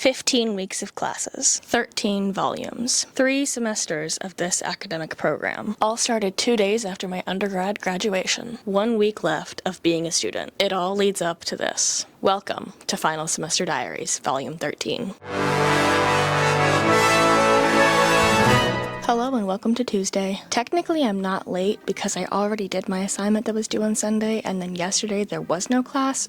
15 weeks of classes, 13 volumes, 3 semesters of this academic program. All started 2 days after my undergrad graduation. 1 week left of being a student. It all leads up to this. Welcome to Final Semester Diaries, Volume 13. Hello and welcome to Tuesday. Technically I'm not late because I already did my assignment that was due on Sunday, and then yesterday there was no class,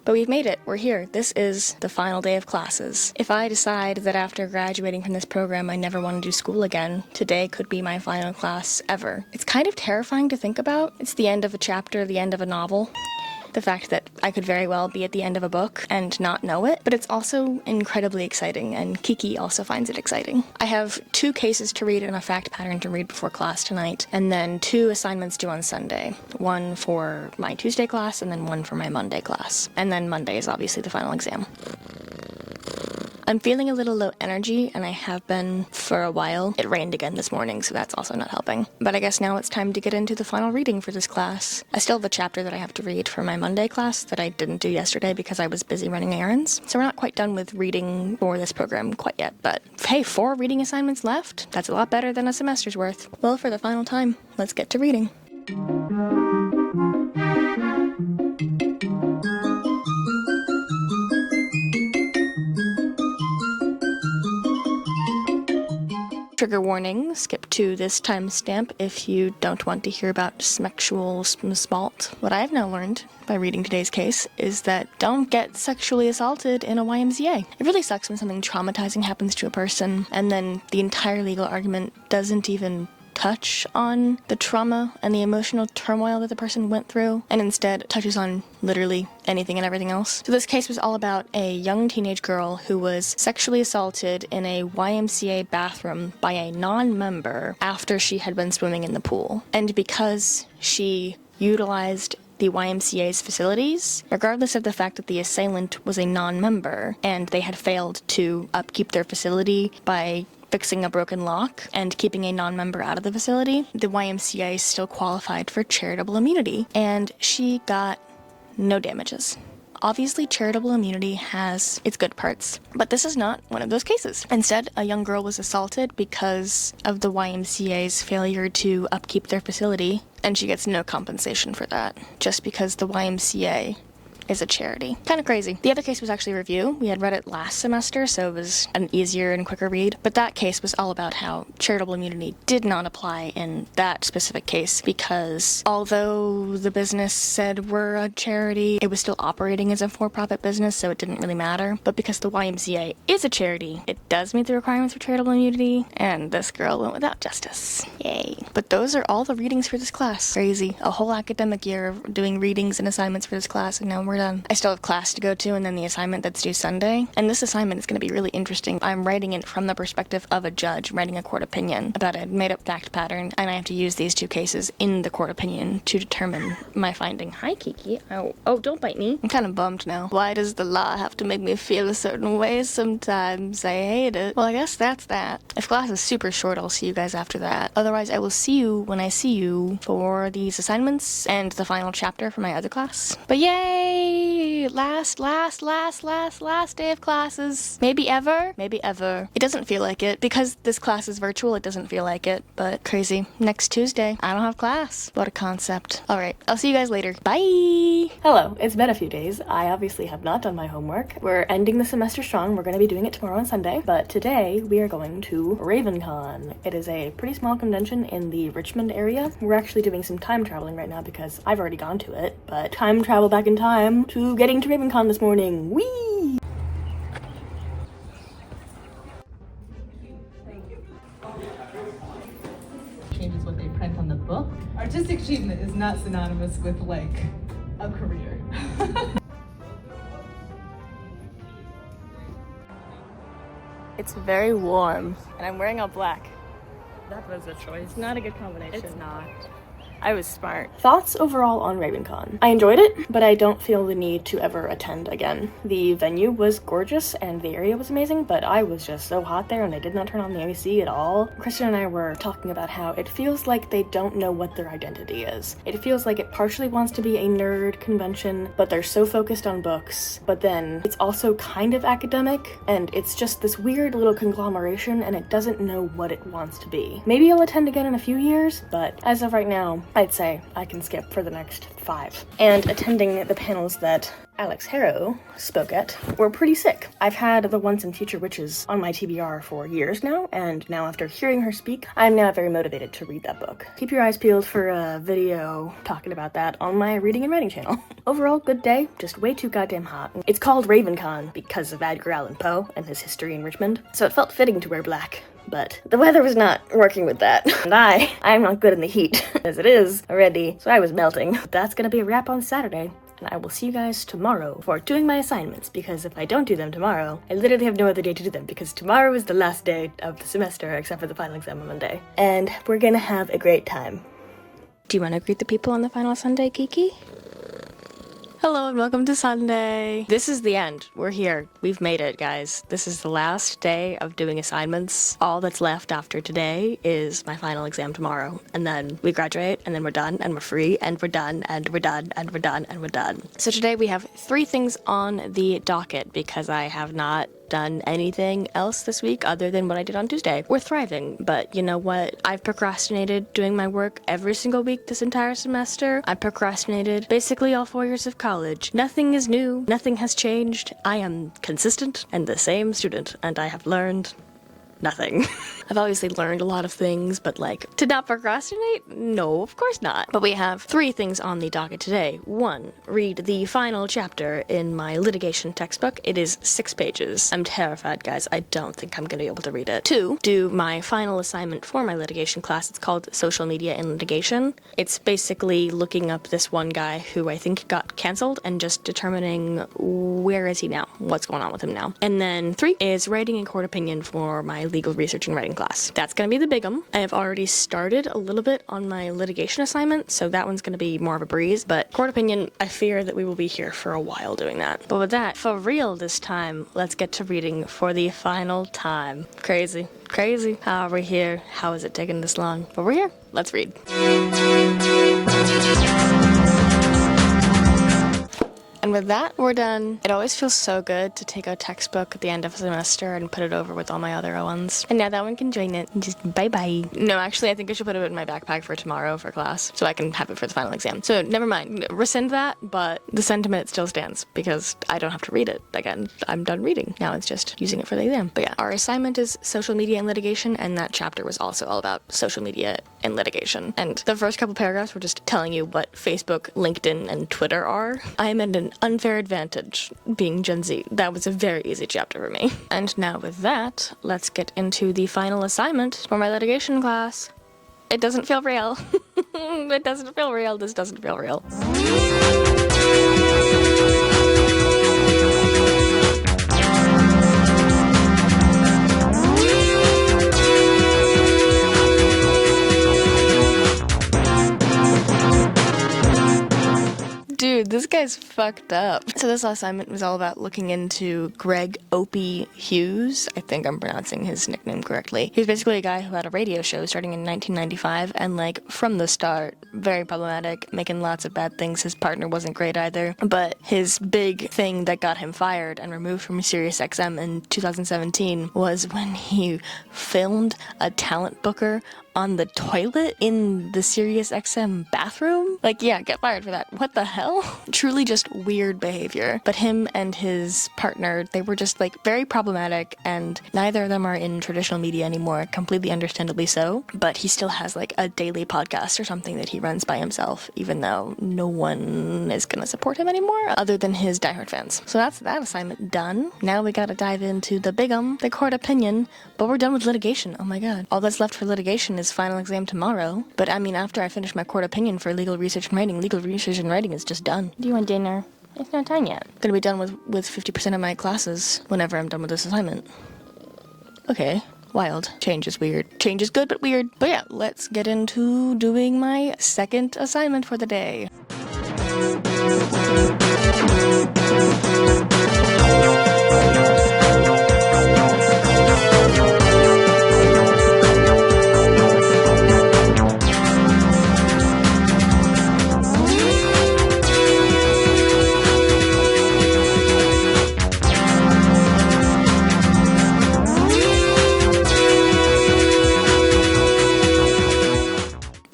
but we've made it. We're here. This is the final day of classes. If I decide that after graduating from this program I never want to do school again, today could be my final class ever. It's kind of terrifying to think about. It's the end of a chapter, the end of a novel. The fact that I could very well be at the end of a book and not know it, but it's also incredibly exciting, and Kiki also finds it exciting. I have 2 cases to read and a fact pattern to read before class tonight, and then 2 assignments due on Sunday. 1 for my Tuesday class, and then 1 for my Monday class. And then Monday is obviously the final exam. I'm feeling a little low energy, and I have been for a while. It rained again this morning, so that's also not helping. But I guess now it's time to get into the final reading for this class. I still have a chapter that I have to read for my Monday class that I didn't do yesterday because I was busy running errands. So we're not quite done with reading for this program quite yet, but hey, 4 reading assignments left? That's a lot better than a semester's worth. Well, for the final time, let's get to reading. Trigger warning, skip to this timestamp if you don't want to hear about sexual assault. What I've now learned by reading today's case is that don't get sexually assaulted in a YMCA. It really sucks when something traumatizing happens to a person and then the entire legal argument doesn't even touch on the trauma and the emotional turmoil that the person went through, and instead touches on literally anything and everything else. So this case was all about a young teenage girl who was sexually assaulted in a YMCA bathroom by a non-member after she had been swimming in the pool. And because she utilized the YMCA's facilities, regardless of the fact that the assailant was a non-member and they had failed to upkeep their facility by fixing a broken lock and keeping a non-member out of the facility, the YMCA still qualified for charitable immunity, and she got no damages. Obviously, charitable immunity has its good parts, but this is not one of those cases. Instead, a young girl was assaulted because of the YMCA's failure to upkeep their facility, and she gets no compensation for that, just because the YMCA is a charity. Kind of crazy. The other case was actually a review. We had read it last semester, so it was an easier and quicker read. But that case was all about how charitable immunity did not apply in that specific case because although the business said we're a charity, it was still operating as a for-profit business, so it didn't really matter. But because the YMCA is a charity, it does meet the requirements for charitable immunity, and this girl went without justice. Yay. But those are all the readings for this class. Crazy. A whole academic year of doing readings and assignments for this class, and now we're done. I still have class to go to and then the assignment that's due Sunday. And this assignment is going to be really interesting. I'm writing it from the perspective of a judge writing a court opinion about a made-up fact pattern, and I have to use these 2 cases in the court opinion to determine my finding. Hi, Kiki. Oh, don't bite me. I'm kind of bummed now. Why does the law have to make me feel a certain way sometimes? I hate it. Well, I guess that's that. If class is super short, I'll see you guys after that. Otherwise, I will see you when I see you for these assignments and the final chapter for my other class. But yay! Last day of classes. Maybe ever. It doesn't feel like it. Because this class is virtual, it doesn't feel like it. But crazy. Next Tuesday, I don't have class. What a concept. Alright, I'll see you guys later. Bye! Hello, it's been a few days. I obviously have not done my homework. We're ending the semester strong. We're going to be doing it tomorrow on Sunday. But today, we are going to RavenCon. It is a pretty small convention in the Richmond area. We're actually doing some time traveling right now because I've already gone to it. But time travel back in time to getting to RavenCon this morning. Whee! Changes what they print on the book. Artistic achievement is not synonymous with, like, a career. It's very warm, and I'm wearing all black. That was a choice. Not a good combination. It's not. I was smart. Thoughts overall on RavenCon. I enjoyed it, but I don't feel the need to ever attend again. The venue was gorgeous and the area was amazing, but I was just so hot there and I did not turn on the AC at all. Kristen and I were talking about how it feels like they don't know what their identity is. It feels like it partially wants to be a nerd convention, but they're so focused on books, but then it's also kind of academic, and it's just this weird little conglomeration and it doesn't know what it wants to be. Maybe I'll attend again in a few years, but as of right now, I'd say I can skip for the next 5. And attending the panels that Alex Harrow spoke at were pretty sick. I've had the Once and Future Witches on my TBR for years now, and now after hearing her speak, I'm now very motivated to read that book. Keep your eyes peeled for a video talking about that on my reading and writing channel. Overall, good day, just way too goddamn hot. It's called RavenCon because of Edgar Allan Poe and his history in Richmond, so it felt fitting to wear black. But the weather was not working with that. And I'm not good in the heat, as it is already, so I was melting. That's gonna be a wrap on Saturday, and I will see you guys tomorrow for doing my assignments, because if I don't do them tomorrow, I literally have no other day to do them, because tomorrow is the last day of the semester, except for the final exam on Monday. And we're gonna have a great time. Do you want to greet the people on the final Sunday, Kiki? Hello and welcome to Sunday. This is the end. We're here. We've made it, guys. This is the last day of doing assignments. All that's left after today is my final exam tomorrow. And then we graduate, and then we're done, and we're free, and we're done, and we're done, and we're done, and we're done. So today we have 3 things on the docket because I have not done anything else this week other than what I did on Tuesday. We're thriving, but you know what? I've procrastinated doing my work every single week this entire semester. I procrastinated basically all 4 years of college. Nothing is new. Nothing has changed. I am consistent and the same student, and I have learned nothing. I've obviously learned a lot of things, but like, to not procrastinate? No, of course not. But we have 3 things on the docket today. 1, read the final chapter in my litigation textbook. It is 6 pages. I'm terrified, guys. I don't think I'm gonna be able to read it. 2, do my final assignment for my litigation class. It's called Social Media in Litigation. It's basically looking up this one guy who I think got canceled and just determining where is he now, what's going on with him now. And then 3 is writing a court opinion for my legal research and writing class. That's gonna be the big one. I have already started a little bit on my litigation assignment, so that one's gonna be more of a breeze, but court opinion, I fear that we will be here for a while doing that. But with that, for real this time, let's get to reading for the final time. Crazy. Crazy. How are we here? How is it taking this long? But we're here. Let's read. And with that, we're done. It always feels so good to take a textbook at the end of a semester and put it over with all my other ones. And now that one can join it. Just bye-bye. No, actually, I think I should put it in my backpack for tomorrow for class, so I can have it for the final exam. So never mind. Rescind that, but the sentiment still stands, because I don't have to read it again. I'm done reading. Now it's just using it for the exam. But yeah, our assignment is social media and litigation, and that chapter was also all about social media and litigation. And the first couple paragraphs were just telling you what Facebook, LinkedIn, and Twitter are. I am at an unfair advantage being Gen Z. That was a very easy chapter for me. And now with that, let's get into the final assignment for my litigation class. It doesn't feel real. It doesn't feel real. This doesn't feel real. Dude, this guy's fucked up. So this assignment was all about looking into Greg Opie Hughes. I think I'm pronouncing his nickname correctly. He was basically a guy who had a radio show starting in 1995, and like from the start, very problematic, making lots of bad things. His partner wasn't great either. But his big thing that got him fired and removed from SiriusXM in 2017 was when he filmed a talent booker on the toilet in the SiriusXM bathroom. Like, yeah, get fired for that. What the hell? Truly just weird behavior. But him and his partner, they were just like very problematic, and neither of them are in traditional media anymore, completely understandably so. But he still has like a daily podcast or something that he runs by himself, even though no one is gonna support him anymore other than his diehard fans. So that's that assignment done. Now we gotta dive into the bigum, the court opinion, but we're done with litigation. Oh my god. All that's left for litigation is final exam tomorrow. But I mean, after I finish my court opinion for legal research and writing is just done. Do you want dinner? It's not time yet. I'm gonna be done with 50% of my classes whenever I'm done with this assignment. Okay. Wild. Change is weird. Change is good, but weird. But yeah, let's get into doing my second assignment for the day.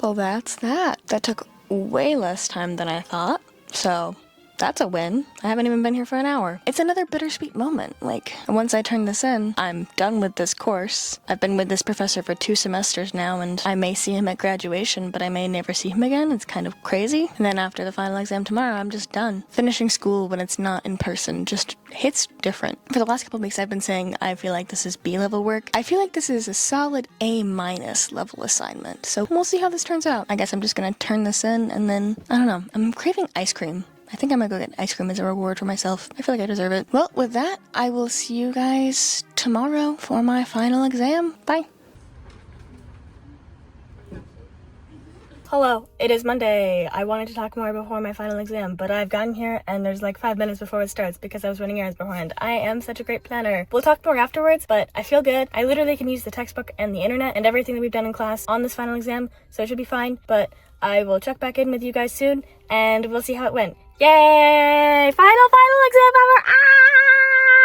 Well, that's that. That took way less time than I thought, so that's a win. I haven't even been here for an hour. It's another bittersweet moment. Like, once I turn this in, I'm done with this course. I've been with this professor for 2 semesters now, and I may see him at graduation, but I may never see him again. It's kind of crazy. And then after the final exam tomorrow, I'm just done. Finishing school when it's not in person just hits different. For the last couple of weeks, I've been saying I feel like this is B-level work. I feel like this is a solid A- level assignment. So we'll see how this turns out. I guess I'm just gonna turn this in, and then, I don't know, I'm craving ice cream. I think I might go get ice cream as a reward for myself. I feel like I deserve it. Well, with that, I will see you guys tomorrow for my final exam. Bye. Hello, it is Monday. I wanted to talk more before my final exam, but I've gotten here and there's like 5 minutes before it starts because I was running errands beforehand. I am such a great planner. We'll talk more afterwards, but I feel good. I literally can use the textbook and the internet and everything that we've done in class on this final exam, so it should be fine, but I will check back in with you guys soon and we'll see how it went. Yay! Final exam ever! Ah!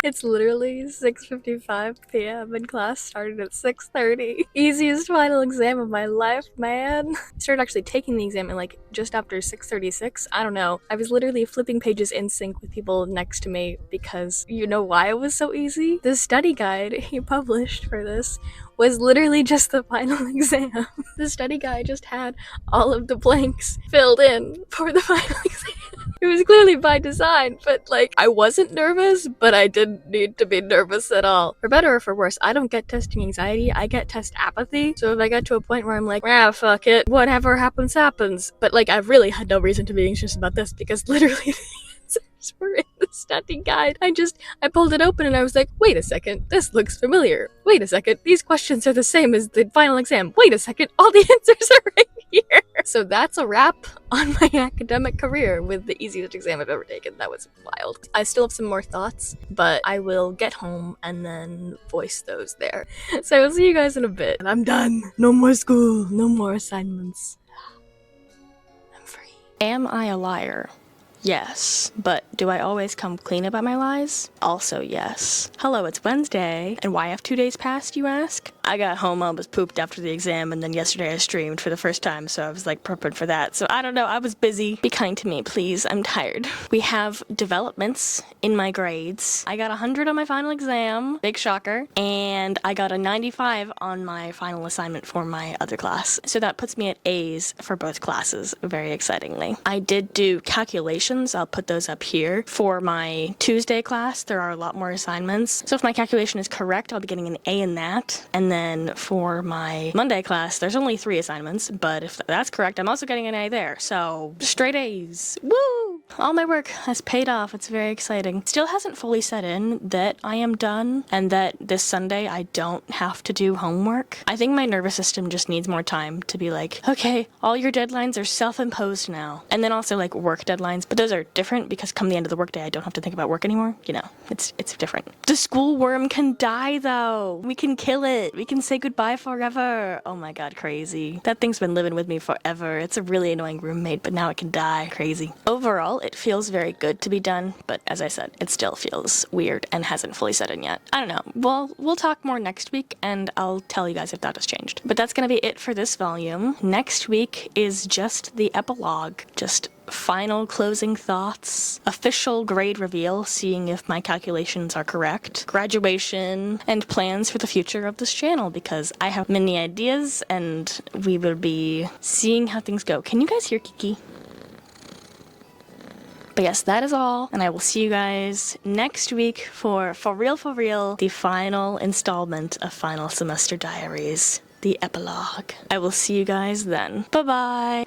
It's literally 6:55 p.m. and class started at 6:30. Easiest final exam of my life, man. I started actually taking the exam like just after 6:36. I don't know. I was literally flipping pages in sync with people next to me because you know why it was so easy? The study guide he published for this was literally just the final exam. The study guide just had all of the blanks filled in for the final exam. It was clearly by design, but like, I wasn't nervous, but I didn't need to be nervous at all. For better or for worse, I don't get testing anxiety, I get test apathy. So if I get to a point where I'm like, ah, fuck it, whatever happens, happens. But like, I really had no reason to be anxious about this because literally the answers were in the study guide. I pulled it open and I was like, wait a second, this looks familiar. Wait a second, these questions are the same as the final exam. Wait a second, all the answers are right here. So that's a wrap on my academic career with the easiest exam I've ever taken. That was wild. I still have some more thoughts, but I will get home and then voice those there. So I will see you guys in a bit. And I'm done. No more school, no more assignments. I'm free. Am I a liar? Yes. But do I always come clean about my lies? Also yes. Hello, it's Wednesday. And why have 2 days passed, you ask? I got home, I was pooped after the exam, and then yesterday I streamed for the first time, so I was like prepared for that. So I don't know, I was busy. Be kind to me, please. I'm tired. We have developments in my grades. I got 100 on my final exam, big shocker, and I got a 95 on my final assignment for my other class. So that puts me at A's for both classes, very excitingly. I did do calculations, I'll put those up here. For my Tuesday class, there are a lot more assignments. So if my calculation is correct, I'll be getting an A in that. And then for my Monday class, there's only 3 assignments, but if that's correct, I'm also getting an A there. So straight A's. Woo! All my work has paid off. It's very exciting. Still hasn't fully set in that I am done and that this Sunday I don't have to do homework. I think my nervous system just needs more time to be like, okay, all your deadlines are self-imposed now. And then also like work deadlines, but those are different because come the end of the workday, I don't have to think about work anymore. You know, it's different. The school worm can die though. We can kill it. We can say goodbye forever. Oh my god, crazy. That thing's been living with me forever. It's a really annoying roommate, but now it can die. Crazy. Overall, it feels very good to be done, but as I said, it still feels weird and hasn't fully set in yet. I don't know. Well, we'll talk more next week and I'll tell you guys if that has changed. But that's gonna be it for this volume. Next week is just the epilogue. Just final closing thoughts, official grade reveal, seeing if my calculations are correct, graduation, and plans for the future of this channel because I have many ideas and we will be seeing how things go. Can you guys hear Kiki? But yes, that is all, and I will see you guys next week for real, the final installment of Final Semester Diaries, the epilogue. I will see you guys then. Bye-bye!